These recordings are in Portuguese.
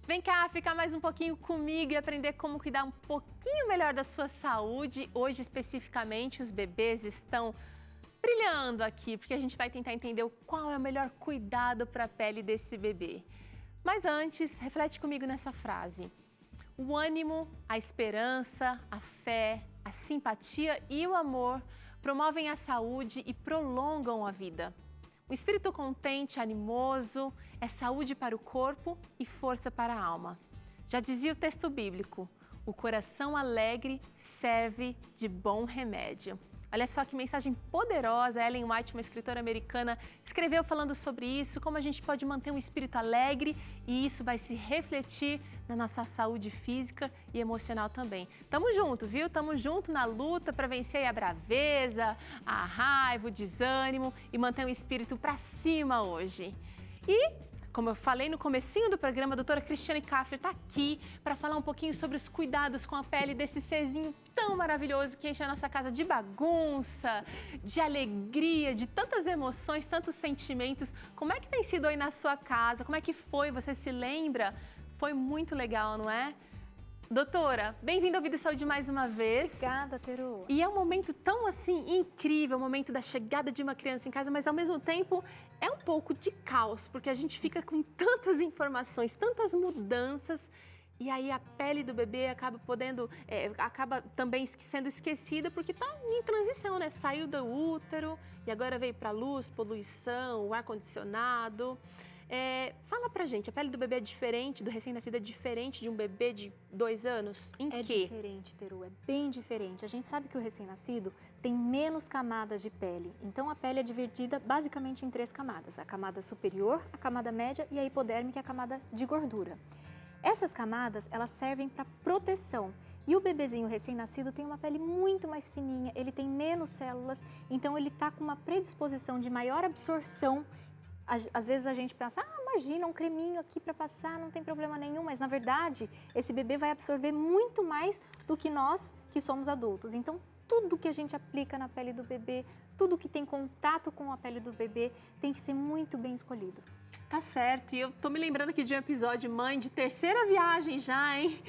Vem cá, ficar mais um pouquinho comigo e aprender como cuidar um pouquinho melhor da sua saúde. Hoje, especificamente, os bebês estão brilhando aqui, porque a gente vai tentar entender qual é o melhor cuidado para a pele desse bebê. Mas antes, reflete comigo nessa frase. O ânimo, a esperança, a fé, a simpatia e o amor promovem a saúde e prolongam a vida. O espírito contente, animoso, é saúde para o corpo e força para a alma. Já dizia o texto bíblico, o coração alegre serve de bom remédio. Olha só que mensagem poderosa, Ellen White, uma escritora americana, escreveu falando sobre isso, como a gente pode manter um espírito alegre e isso vai se refletir na nossa saúde física e emocional também. Tamo junto, viu? Tamo junto na luta para vencer a braveza, a raiva, o desânimo e manter o espírito para cima hoje. E como eu falei no comecinho do programa, a doutora Cristiane Kaffler está aqui para falar um pouquinho sobre os cuidados com a pele desse serzinho tão maravilhoso que enche a nossa casa de bagunça, de alegria, de tantas emoções, tantos sentimentos. Como é que tem sido aí na sua casa? Como é que foi? Você se lembra? Foi muito legal, não é? Doutora, bem-vinda ao Vida e Saúde mais uma vez. Obrigada, Teru. E é um momento tão assim incrível, o momento da chegada de uma criança em casa, mas ao mesmo tempo é um pouco de caos, porque a gente fica com tantas informações, tantas mudanças, e aí a pele do bebê acaba também sendo esquecida porque está em transição, né? Saiu do útero e agora veio para a luz, poluição, o ar-condicionado. Fala pra gente, a pele do bebê é diferente, do recém-nascido é diferente de um bebê de 2 anos? Em quê? É diferente, Teru, é bem diferente. A gente sabe que o recém-nascido tem menos camadas de pele. Então, a pele é dividida basicamente em 3 camadas. A camada superior, a camada média e a hipodérmica, a camada de gordura. Essas camadas, elas servem para proteção. E o bebezinho recém-nascido tem uma pele muito mais fininha, ele tem menos células, então ele está com uma predisposição de maior absorção. Às vezes a gente pensa, imagina um creminho aqui para passar, não tem problema nenhum, mas na verdade esse bebê vai absorver muito mais do que nós que somos adultos. Então tudo que a gente aplica na pele do bebê, tudo que tem contato com a pele do bebê tem que ser muito bem escolhido. Tá certo, e eu tô me lembrando aqui de um episódio, mãe, de 3ª viagem já, hein?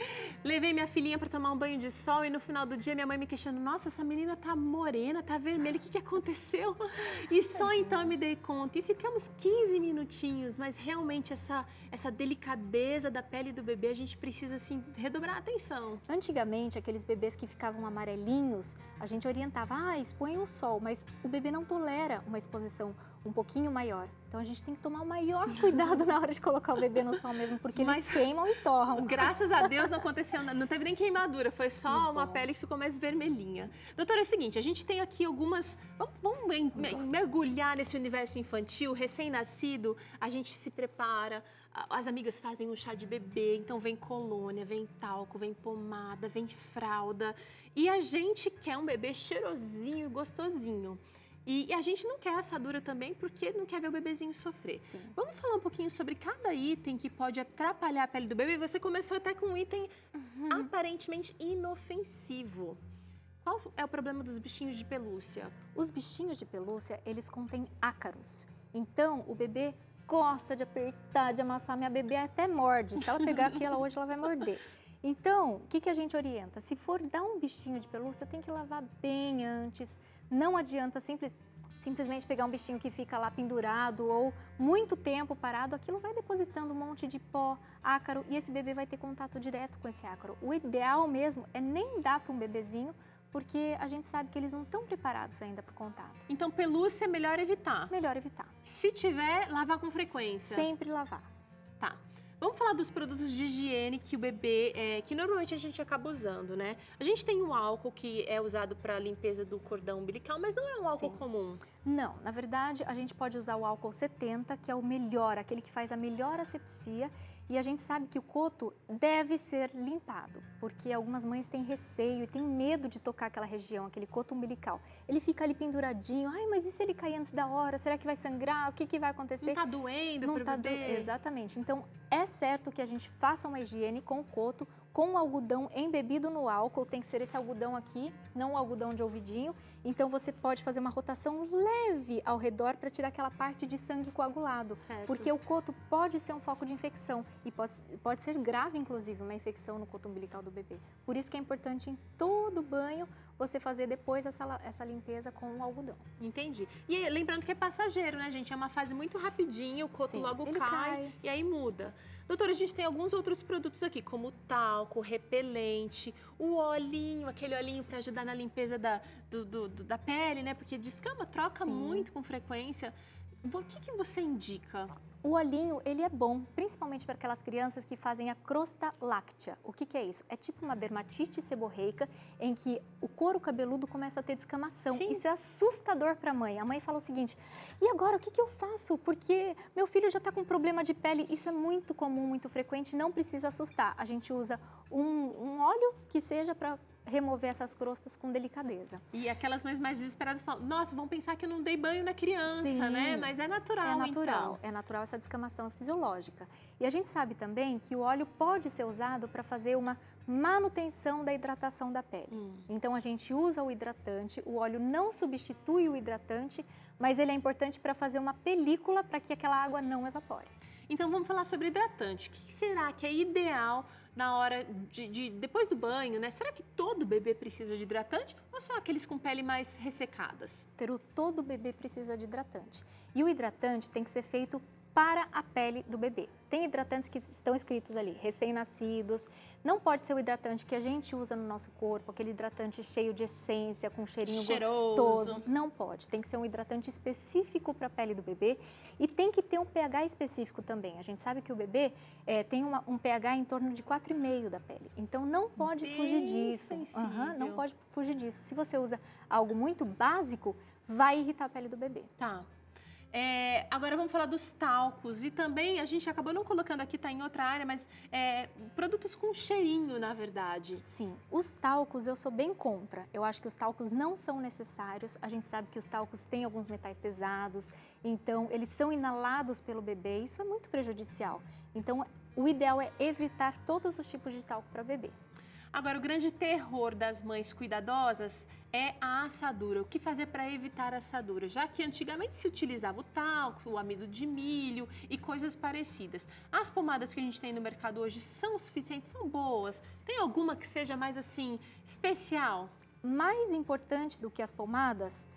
Levei minha filhinha para tomar um banho de sol e no final do dia minha mãe me questionou, nossa, essa menina tá morena, tá vermelha, o que aconteceu? E só então eu me dei conta. E ficamos 15 minutinhos, mas realmente essa delicadeza da pele do bebê, a gente precisa, assim, redobrar a atenção. Antigamente, aqueles bebês que ficavam amarelinhos, a gente orientava, expõe o sol, mas o bebê não tolera uma exposição um pouquinho maior. Então a gente tem que tomar o maior cuidado na hora de colocar o bebê no sol mesmo, porque eles queimam e torram. Graças a Deus não aconteceu nada, não teve nem queimadura, foi só uma pele que ficou mais vermelhinha. Doutora, é o seguinte, a gente tem aqui algumas... Vamos mergulhar nesse universo infantil, recém-nascido, a gente se prepara, as amigas fazem um chá de bebê, então vem colônia, vem talco, vem pomada, vem fralda, e a gente quer um bebê cheirosinho e gostosinho. E a gente não quer assadura também porque não quer ver o bebezinho sofrer. Sim. Vamos falar um pouquinho sobre cada item que pode atrapalhar a pele do bebê. Você começou até com um item aparentemente inofensivo. Qual é o problema dos bichinhos de pelúcia? Os bichinhos de pelúcia, eles contêm ácaros. Então, o bebê gosta de apertar, de amassar. Minha bebê até morde. Se ela pegar aqui, hoje ela vai morder. Então, o que a gente orienta? Se for dar um bichinho de pelúcia, tem que lavar bem antes. Não adianta simplesmente pegar um bichinho que fica lá pendurado ou muito tempo parado. Aquilo vai depositando um monte de pó, ácaro, e esse bebê vai ter contato direto com esse ácaro. O ideal mesmo é nem dar para um bebezinho, porque a gente sabe que eles não estão preparados ainda para o contato. Então, pelúcia é melhor evitar? Melhor evitar. Se tiver, lavar com frequência? Sempre lavar. Tá. Vamos falar dos produtos de higiene que o bebê, que normalmente a gente acaba usando, né? A gente tem o álcool que é usado para limpeza do cordão umbilical, mas não é um álcool comum. Não, na verdade a gente pode usar o álcool 70, que é o melhor, aquele que faz a melhor asepsia. E a gente sabe que o coto deve ser limpado, porque algumas mães têm receio e têm medo de tocar aquela região, aquele coto umbilical. Ele fica ali penduradinho, mas e se ele cair antes da hora? Será que vai sangrar? O que vai acontecer? Não tá doendo pro bebê? Exatamente. Então, é certo que a gente faça uma higiene com o coto com algodão embebido no álcool, tem que ser esse algodão aqui, não o algodão de ouvidinho. Então você pode fazer uma rotação leve ao redor para tirar aquela parte de sangue coagulado, porque o coto pode ser um foco de infecção e pode ser grave, inclusive, uma infecção no coto umbilical do bebê. Por isso que é importante em todo banho você fazer depois essa limpeza com o algodão. Entendi. E lembrando que é passageiro, né, gente? É uma fase muito rapidinha, o coto logo cai e aí muda. Doutora, a gente tem alguns outros produtos aqui, como o talco, repelente, o olhinho, aquele olhinho para ajudar na limpeza da pele, né? Porque descama, troca muito com frequência. O que você indica? O olhinho, ele é bom, principalmente para aquelas crianças que fazem a crosta láctea. O que é isso? É tipo uma dermatite seborreica em que o couro cabeludo começa a ter descamação. Sim. Isso é assustador para a mãe. A mãe fala o seguinte, e agora o que eu faço? Porque meu filho já está com problema de pele. Isso é muito comum, muito frequente, não precisa assustar. A gente usa um óleo que seja para remover essas crostas com delicadeza. E aquelas mães mais desesperadas falam, nossa, vão pensar que eu não dei banho na criança, né? Mas é natural, então. É natural essa descamação fisiológica. E a gente sabe também que o óleo pode ser usado para fazer uma manutenção da hidratação da pele. Então a gente usa o hidratante, o óleo não substitui o hidratante, mas ele é importante para fazer uma película para que aquela água não evapore. Então vamos falar sobre hidratante. O que será que é ideal na hora depois do banho, né? Será que todo bebê precisa de hidratante ou só aqueles com pele mais ressecadas? Todo bebê precisa de hidratante. E o hidratante tem que ser feito para a pele do bebê. Tem hidratantes que estão escritos ali, recém-nascidos. Não pode ser o hidratante que a gente usa no nosso corpo, aquele hidratante cheio de essência, com cheirinho gostoso. Não pode. Tem que ser um hidratante específico para a pele do bebê e tem que ter um pH específico também. A gente sabe que o bebê tem um pH em torno de 4,5 da pele. Então não pode fugir disso. Não pode fugir disso. Se você usa algo muito básico, vai irritar a pele do bebê. Tá. Agora vamos falar dos talcos e também a gente acabou não colocando aqui, tá em outra área, mas produtos com cheirinho, na verdade. Sim, os talcos eu sou bem contra. Eu acho que os talcos não são necessários. A gente sabe que os talcos têm alguns metais pesados, então eles são inalados pelo bebê. Isso é muito prejudicial. Então o ideal é evitar todos os tipos de talco para bebê. Agora, o grande terror das mães cuidadosas é a assadura. O que fazer para evitar a assadura? Já que antigamente se utilizava o talco, o amido de milho e coisas parecidas. As pomadas que a gente tem no mercado hoje são suficientes, são boas? Tem alguma que seja mais assim, especial? Mais importante do que as pomadas,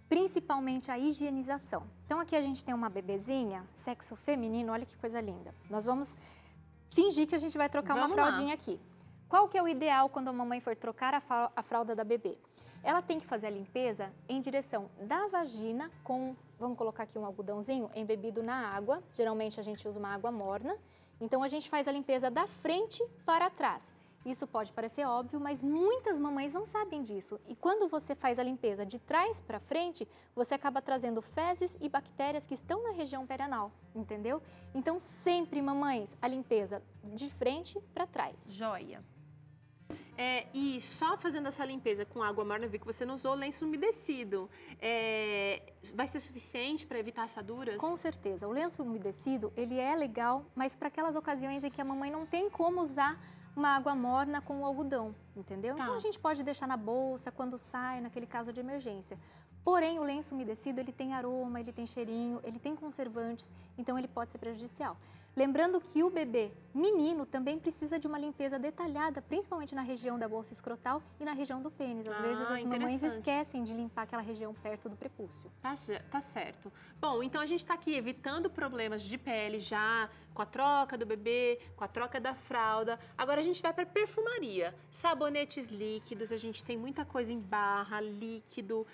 principalmente a higienização. Então aqui a gente tem uma bebezinha, sexo feminino, olha que coisa linda. Nós vamos fingir que a gente vai trocar uma fraldinha aqui. Qual que é o ideal quando a mamãe for trocar a fralda da bebê? Ela tem que fazer a limpeza em direção da vagina com, vamos colocar aqui um algodãozinho embebido na água. Geralmente a gente usa uma água morna. Então a gente faz a limpeza da frente para trás. Isso pode parecer óbvio, mas muitas mamães não sabem disso. E quando você faz a limpeza de trás para frente, você acaba trazendo fezes e bactérias que estão na região perianal, entendeu? Então sempre, mamães, a limpeza de frente para trás. Joia. E só fazendo essa limpeza com água morna, eu vi que você não usou lenço umedecido. Vai ser suficiente para evitar assaduras? Com certeza. O lenço umedecido, ele é legal, mas para aquelas ocasiões em que a mamãe não tem como usar uma água morna com o algodão, entendeu? Então a gente pode deixar na bolsa quando sai, naquele caso de emergência. Porém, o lenço umedecido, ele tem aroma, ele tem cheirinho, ele tem conservantes, então ele pode ser prejudicial. Lembrando que o bebê menino também precisa de uma limpeza detalhada, principalmente na região da bolsa escrotal e na região do pênis. Às vezes as mamães esquecem de limpar aquela região perto do prepúcio. Tá certo. Bom, então a gente está aqui evitando problemas de pele já, com a troca do bebê, com a troca da fralda. Agora a gente vai para perfumaria. Sabonetes líquidos, a gente tem muita coisa em barra, líquido,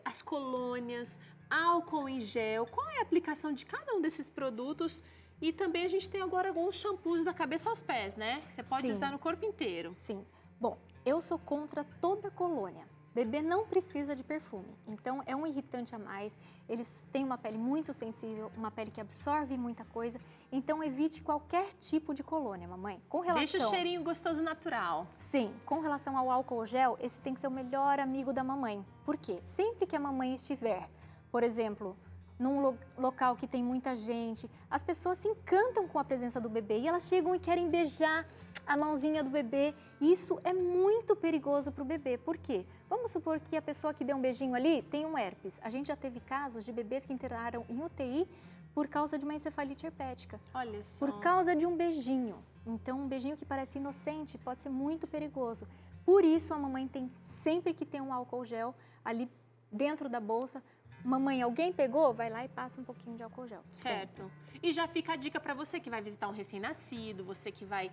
as colônias, álcool em gel. Qual é a aplicação de cada um desses produtos? E também a gente tem agora alguns shampoos da cabeça aos pés, né? Que você pode usar no corpo inteiro. Sim. Bom, eu sou contra toda colônia. Bebê não precisa de perfume, então é um irritante a mais. Eles têm uma pele muito sensível, uma pele que absorve muita coisa. Então evite qualquer tipo de colônia, mamãe. Deixa o cheirinho gostoso natural. Sim, com relação ao álcool gel, esse tem que ser o melhor amigo da mamãe. Por quê? Sempre que a mamãe estiver, por exemplo, num local que tem muita gente, as pessoas se encantam com a presença do bebê e elas chegam e querem beijar a mãozinha do bebê. Isso é muito perigoso para o bebê. Por quê? Vamos supor que a pessoa que deu um beijinho ali tem um herpes. A gente já teve casos de bebês que internaram em UTI por causa de uma encefalite herpética. Olha só. Por causa de um beijinho. Então, um beijinho que parece inocente pode ser muito perigoso. Por isso, a mamãe tem sempre que ter um álcool gel ali dentro da bolsa. Mamãe, alguém pegou? Vai lá e passa um pouquinho de álcool gel. Certo. E já fica a dica para você que vai visitar um recém-nascido, você que vai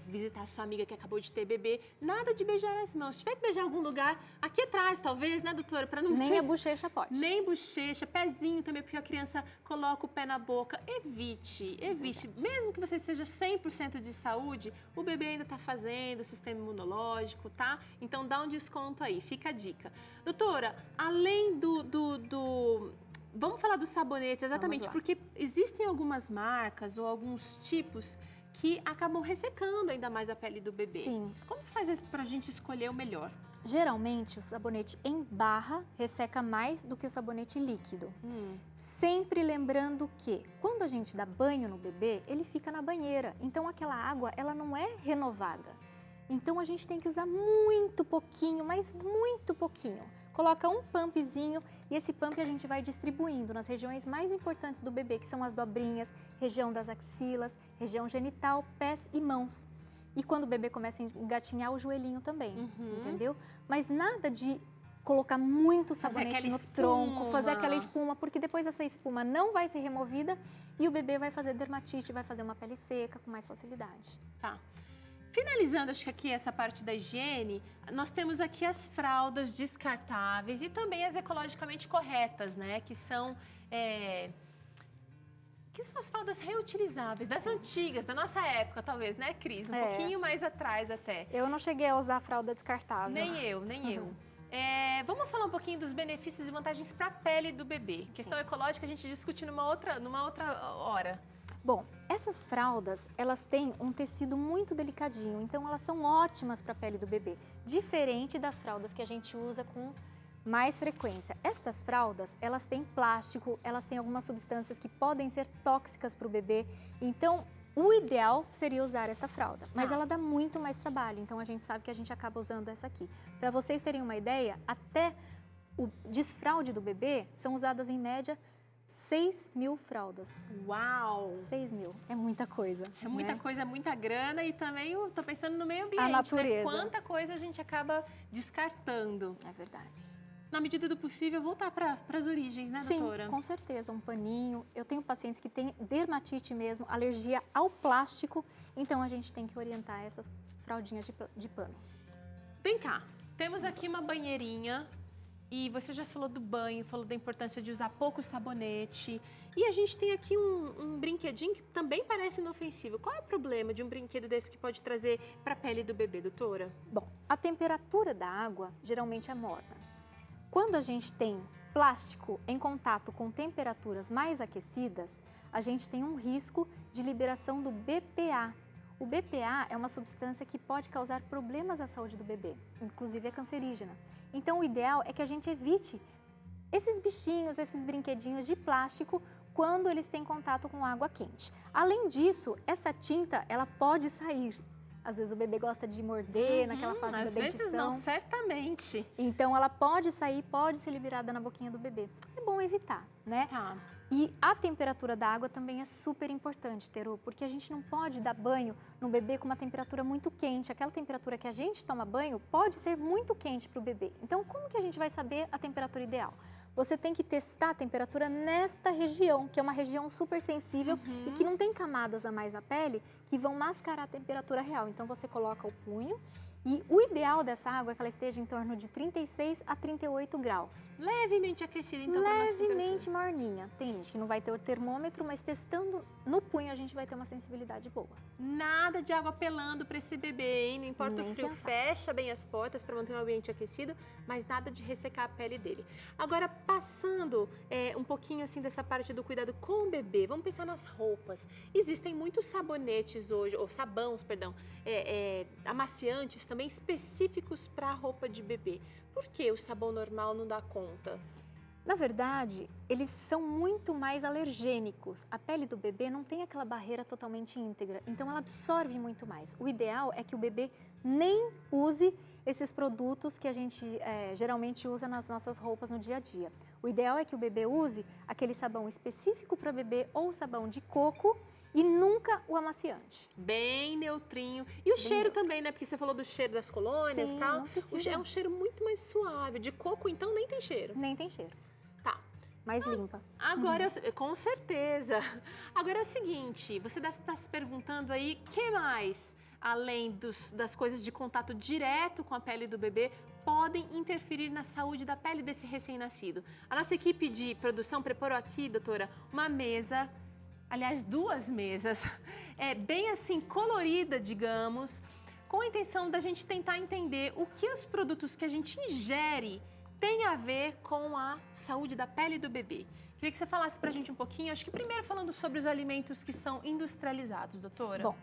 visitar sua amiga que acabou de ter bebê, nada de beijar as mãos. Se tiver que beijar em algum lugar, aqui atrás talvez, né, doutora? Para não Nem a bochecha pode. Nem bochecha, pezinho também, porque a criança coloca o pé na boca. Evite, evite. Mesmo que você esteja 100% de saúde, o bebê ainda está fazendo o sistema imunológico, tá? Então dá um desconto aí, fica a dica. Doutora, além vamos falar dos sabonetes, exatamente, porque existem algumas marcas ou alguns tipos que acabam ressecando ainda mais a pele do bebê. Sim. Como faz isso para a gente escolher o melhor? Geralmente, o sabonete em barra resseca mais do que o sabonete líquido. Sempre lembrando que, quando a gente dá banho no bebê, ele fica na banheira. Então, aquela água, ela não é renovada. Então, a gente tem que usar muito pouquinho, mas muito pouquinho. Coloca um pumpzinho e esse pump a gente vai distribuindo nas regiões mais importantes do bebê, que são as dobrinhas, região das axilas, região genital, pés e mãos. E quando o bebê começa a engatinhar, o joelhinho também, entendeu? Mas nada de colocar muito sabonete no tronco, fazer aquela espuma, porque depois essa espuma não vai ser removida e o bebê vai fazer dermatite, vai fazer uma pele seca com mais facilidade. Tá. Finalizando, acho que aqui essa parte da higiene, nós temos aqui as fraldas descartáveis e também as ecologicamente corretas, né? Que são as fraldas reutilizáveis, das antigas, da nossa época, talvez, né, Cris? Um pouquinho mais atrás até. Eu não cheguei a usar fralda descartável. Nem eu. Vamos falar um pouquinho dos benefícios e vantagens para a pele do bebê. Questão ecológica a gente discute numa outra hora. Bom, essas fraldas, elas têm um tecido muito delicadinho, então elas são ótimas para a pele do bebê, diferente das fraldas que a gente usa com mais frequência. Estas fraldas, elas têm plástico, elas têm algumas substâncias que podem ser tóxicas para o bebê, então o ideal seria usar esta fralda, mas ela dá muito mais trabalho, então a gente sabe que a gente acaba usando essa aqui. Para vocês terem uma ideia, até o desfraude do bebê são usadas em média 6.000 fraldas. Uau! 6.000, é muita coisa. É muita coisa, muita grana e também eu tô pensando no meio ambiente, a natureza. Né? Quanta coisa a gente acaba descartando. É verdade. Na medida do possível, voltar para as origens, né, doutora? Sim, com certeza, um paninho. Eu tenho pacientes que têm dermatite mesmo, alergia ao plástico, então a gente tem que orientar essas fraldinhas de pano. Vem cá, temos aqui uma banheirinha. E você já falou do banho, falou da importância de usar pouco sabonete. E a gente tem aqui um brinquedinho que também parece inofensivo. Qual é o problema de um brinquedo desse que pode trazer para a pele do bebê, doutora? Bom, a temperatura da água geralmente é morna. Quando a gente tem plástico em contato com temperaturas mais aquecidas, a gente tem um risco de liberação do BPA. O BPA é uma substância que pode causar problemas à saúde do bebê, inclusive é cancerígena. Então, o ideal é que a gente evite esses bichinhos, esses brinquedinhos de plástico quando eles têm contato com água quente. Além disso, essa tinta, ela pode sair. Às vezes o bebê gosta de morder naquela fase da dentição. Às vezes não, certamente. Então, ela pode sair, pode ser liberada na boquinha do bebê. É bom evitar, né? Tá. E a temperatura da água também é super importante, Teru, porque a gente não pode dar banho no bebê com uma temperatura muito quente. Aquela temperatura que a gente toma banho pode ser muito quente para o bebê. Então, como que a gente vai saber a temperatura ideal? Você tem que testar a temperatura nesta região, que é uma região super sensível e que não tem camadas a mais na pele que vão mascarar a temperatura real. Então, você coloca o punho e o ideal dessa água é que ela esteja em torno de 36 a 38 graus. Levemente aquecida, então. Levemente morninha. Tem gente que não vai ter o termômetro, mas testando no punho a gente vai ter uma sensibilidade boa. Nada de água pelando para esse bebê, hein? Não importa Nem o frio, pensar. fecha bem as portas para manter o ambiente aquecido, mas nada de ressecar a pele dele. Agora, passando um pouquinho assim dessa parte do cuidado com o bebê, vamos pensar nas roupas. Existem muitos sabonetes hoje, ou sabões, perdão, amaciantes também específicos para a roupa de bebê. Por que o sabão normal não dá conta? Na verdade, eles são muito mais alergênicos. A pele do bebê não tem aquela barreira totalmente íntegra, então ela absorve muito mais. O ideal é que o bebê nem use esses produtos que a gente geralmente usa nas nossas roupas no dia a dia. O ideal é que o bebê use aquele sabão específico para bebê ou sabão de coco e nunca o amaciante. Bem neutrinho. E o cheiro neutro. também, né? Porque você falou do cheiro das colônias e Sim, tal. não precisa. É um cheiro muito mais suave. De coco, então, nem tem cheiro. Nem tem cheiro. Tá. Mais limpa. Agora, com certeza. Agora é o seguinte, você deve estar se perguntando aí, que mais, além das coisas de contato direto com a pele do bebê, podem interferir na saúde da pele desse recém-nascido? A nossa equipe de produção preparou aqui, doutora, uma mesa, aliás, 2 mesas, bem assim, colorida, digamos, com a intenção da gente tentar entender o que os produtos que a gente ingere tem a ver com a saúde da pele do bebê. Queria que você falasse pra gente um pouquinho, acho que primeiro falando sobre os alimentos que são industrializados, doutora. Bom,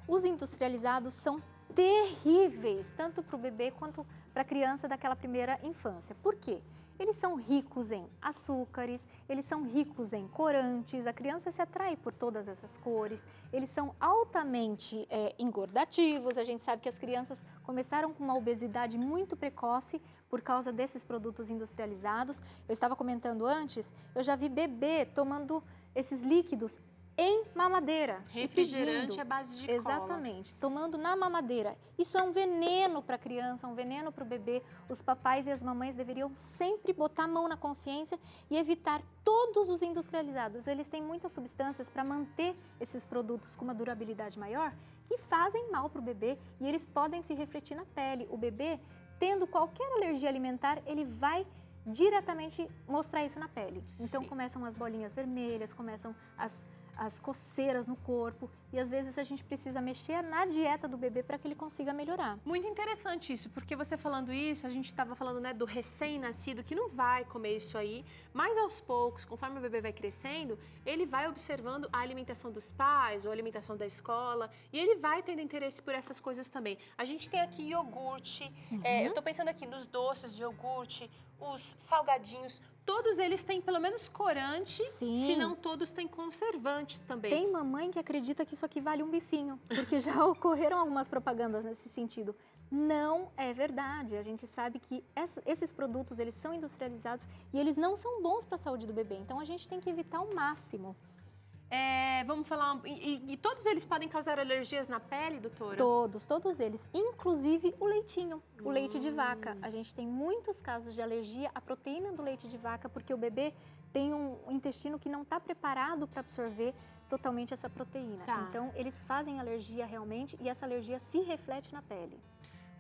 os industrializados são terríveis, tanto para o bebê quanto para a criança daquela primeira infância. Por quê? Eles são ricos em açúcares, eles são ricos em corantes, a criança se atrai por todas essas cores, eles são altamente engordativos, a gente sabe que as crianças começaram com uma obesidade muito precoce por causa desses produtos industrializados. Eu estava comentando antes, eu já vi bebê tomando esses líquidos em mamadeira. Refrigerante à base de cola. Exatamente, tomando na mamadeira. Isso é um veneno para a criança, um veneno para o bebê. Os papais e as mamães deveriam sempre botar a mão na consciência e evitar todos os industrializados. Eles têm muitas substâncias para manter esses produtos com uma durabilidade maior que fazem mal para o bebê e eles podem se refletir na pele. O bebê, tendo qualquer alergia alimentar, ele vai diretamente mostrar isso na pele. Então começam as bolinhas vermelhas, começam as coceiras no corpo e às vezes a gente precisa mexer na dieta do bebê para que ele consiga melhorar. Muito interessante isso, porque você falando isso, a gente estava falando, né, do recém-nascido que não vai comer isso aí, mas aos poucos, conforme o bebê vai crescendo, ele vai observando a alimentação dos pais ou a alimentação da escola e ele vai tendo interesse por essas coisas também. A gente tem aqui iogurte, eu estou pensando aqui nos doces de iogurte, os salgadinhos, todos eles têm pelo menos corante, se não todos têm conservante também. Tem mamãe que acredita que isso aqui vale um bifinho, porque já ocorreram algumas propagandas nesse sentido. Não é verdade. A gente sabe que esses produtos, eles são industrializados e eles não são bons para a saúde do bebê. Então, a gente tem que evitar ao máximo. Vamos falar... E todos eles podem causar alergias na pele, doutora? Todos eles. Inclusive o leitinho, o leite de vaca. A gente tem muitos casos de alergia à proteína do leite de vaca, porque o bebê tem um intestino que não está preparado para absorver totalmente essa proteína. Tá. Então, eles fazem alergia realmente e essa alergia se reflete na pele.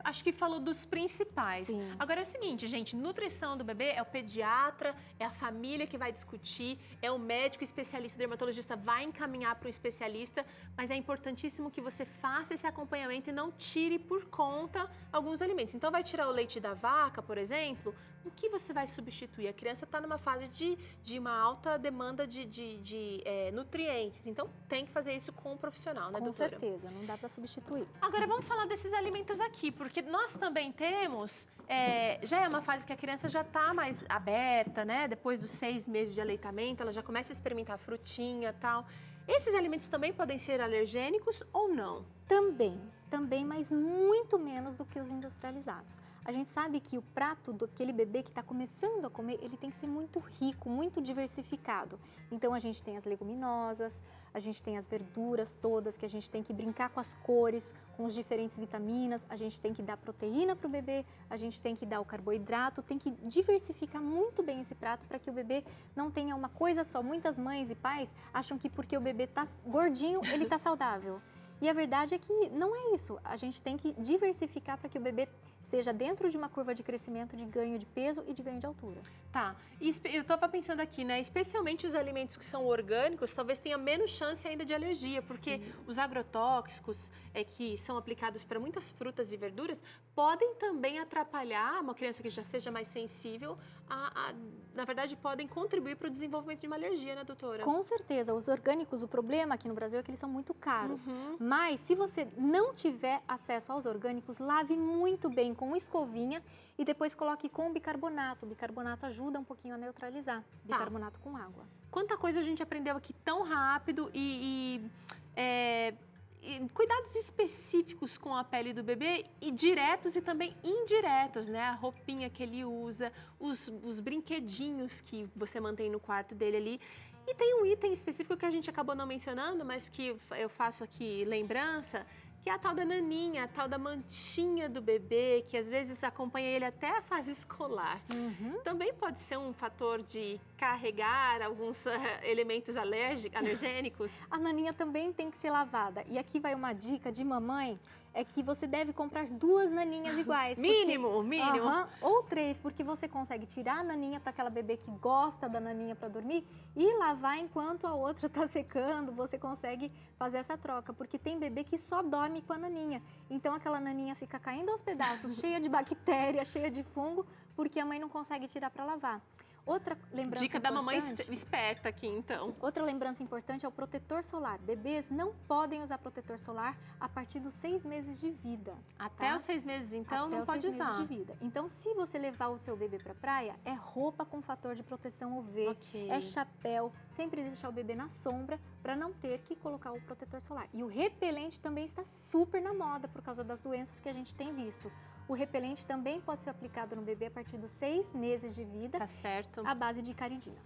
Acho que falou dos principais. Sim. Agora é o seguinte, gente, nutrição do bebê é o pediatra, é a família que vai discutir, é o médico especialista, dermatologista vai encaminhar para o especialista, mas é importantíssimo que você faça esse acompanhamento e não tire por conta alguns alimentos. Então vai tirar o leite da vaca, por exemplo, o que você vai substituir? A criança está numa fase de uma alta demanda de nutrientes, então tem que fazer isso com um profissional, né, doutora? Com certeza, não dá para substituir. Agora vamos falar desses alimentos aqui, porque nós também temos, já é uma fase que a criança já está mais aberta, né? Depois dos 6 meses de aleitamento, ela já começa a experimentar frutinha e tal. Esses alimentos também podem ser alergênicos ou não? Também, mas muito menos do que os industrializados. A gente sabe que o prato daquele bebê que está começando a comer, ele tem que ser muito rico, muito diversificado. Então a gente tem as leguminosas, a gente tem as verduras todas, que a gente tem que brincar com as cores, com as diferentes vitaminas, a gente tem que dar proteína para o bebê, a gente tem que dar o carboidrato, tem que diversificar muito bem esse prato para que o bebê não tenha uma coisa só. Muitas mães e pais acham que porque o bebê está gordinho, ele está saudável. E a verdade é que não é isso. A gente tem que diversificar para que o bebê esteja dentro de uma curva de crescimento, de ganho de peso e de ganho de altura. Tá. E eu estava pensando aqui, né? Especialmente os alimentos que são orgânicos, talvez tenha menos chance ainda de alergia, porque os agrotóxicos que são aplicados para muitas frutas e verduras podem também atrapalhar uma criança que já seja mais sensível a na verdade, podem contribuir para o desenvolvimento de uma alergia, né, doutora? Com certeza, os orgânicos, o problema aqui no Brasil é que eles são muito caros. Mas se você não tiver acesso aos orgânicos, lave muito bem com escovinha e depois coloque com bicarbonato. O bicarbonato ajuda um pouquinho a neutralizar. Bicarbonato com água. Quanta coisa a gente aprendeu aqui tão rápido e cuidados específicos com a pele do bebê, e diretos e também indiretos, né? A roupinha que ele usa, os brinquedinhos que você mantém no quarto dele ali. E tem um item específico que a gente acabou não mencionando, mas que eu faço aqui lembrança, que é a tal da naninha, a tal da mantinha do bebê, que às vezes acompanha ele até a fase escolar. Também pode ser um fator de carregar alguns elementos alergênicos. A naninha também tem que ser lavada. E aqui vai uma dica de mamãe, é que você deve comprar 2 naninhas iguais. Mínimo. Ou 3, porque você consegue tirar a naninha para aquela bebê que gosta da naninha para dormir e lavar enquanto a outra está secando. Você consegue fazer essa troca, porque tem bebê que só dorme com a naninha. Então aquela naninha fica caindo aos pedaços, cheia de bactéria, cheia de fungo, porque a mãe não consegue tirar para lavar. Outra lembrança Dica da mamãe esperta aqui, então. Outra lembrança importante é o protetor solar. Bebês não podem usar protetor solar a partir dos 6 meses de vida. Até os 6 meses, então, até não os pode 6 usar. meses de vida. Então, se você levar o seu bebê para praia, é roupa com fator de proteção UV, é chapéu, sempre deixar o bebê na sombra para não ter que colocar o protetor solar. E o repelente também está super na moda por causa das doenças que a gente tem visto. O repelente também pode ser aplicado no bebê a partir dos 6 meses de vida. Tá certo. À base de caridina.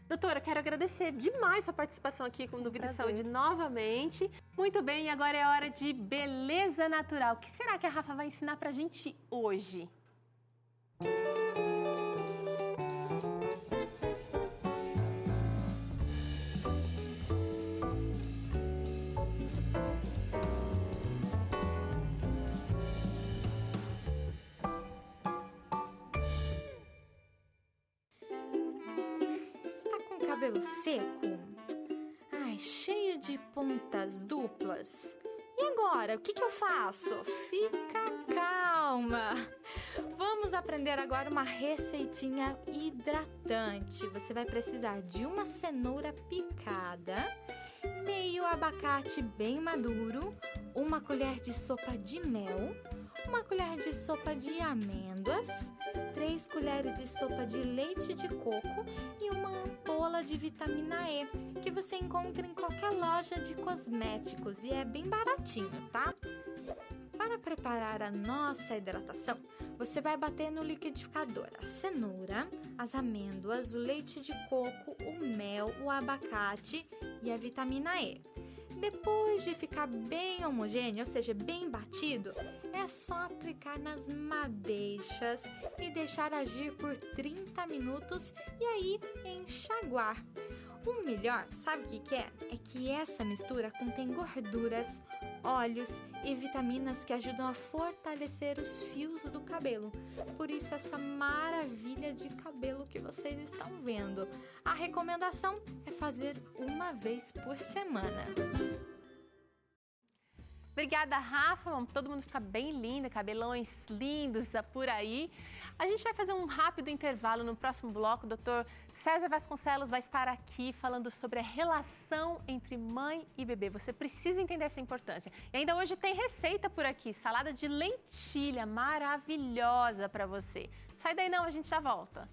Doutora, quero agradecer demais sua participação aqui com Dúvida e Saúde novamente. Muito bem, e agora é hora de beleza natural. O que será que a Rafa vai ensinar pra gente hoje? Cabelo seco? Ai, cheio de pontas duplas. E agora, o que eu faço? Fica calma! Vamos aprender agora uma receitinha hidratante. Você vai precisar de uma cenoura picada, meio abacate bem maduro, uma colher de sopa de mel, uma colher de sopa de amêndoas, 3 colheres de sopa de leite de coco e uma ampola de vitamina E, que você encontra em qualquer loja de cosméticos e é bem baratinho, tá? Para preparar a nossa hidratação, você vai bater no liquidificador a cenoura, as amêndoas, o leite de coco, o mel, o abacate e a vitamina E. Depois de ficar bem homogêneo, ou seja, bem batido, é só aplicar nas madeixas e deixar agir por 30 minutos e aí enxaguar. O melhor, sabe o que é? É que essa mistura contém gorduras, óleos e vitaminas que ajudam a fortalecer os fios do cabelo. Por isso, essa maravilha de cabelo que vocês estão vendo. A recomendação é fazer uma vez por semana. Obrigada, Rafa. Todo mundo fica bem lindo, cabelões lindos por aí. A gente vai fazer um rápido intervalo no próximo bloco. O doutor César Vasconcelos vai estar aqui falando sobre a relação entre mãe e bebê. Você precisa entender essa importância. E ainda hoje tem receita por aqui, salada de lentilha maravilhosa para você. Sai daí não, a gente já volta.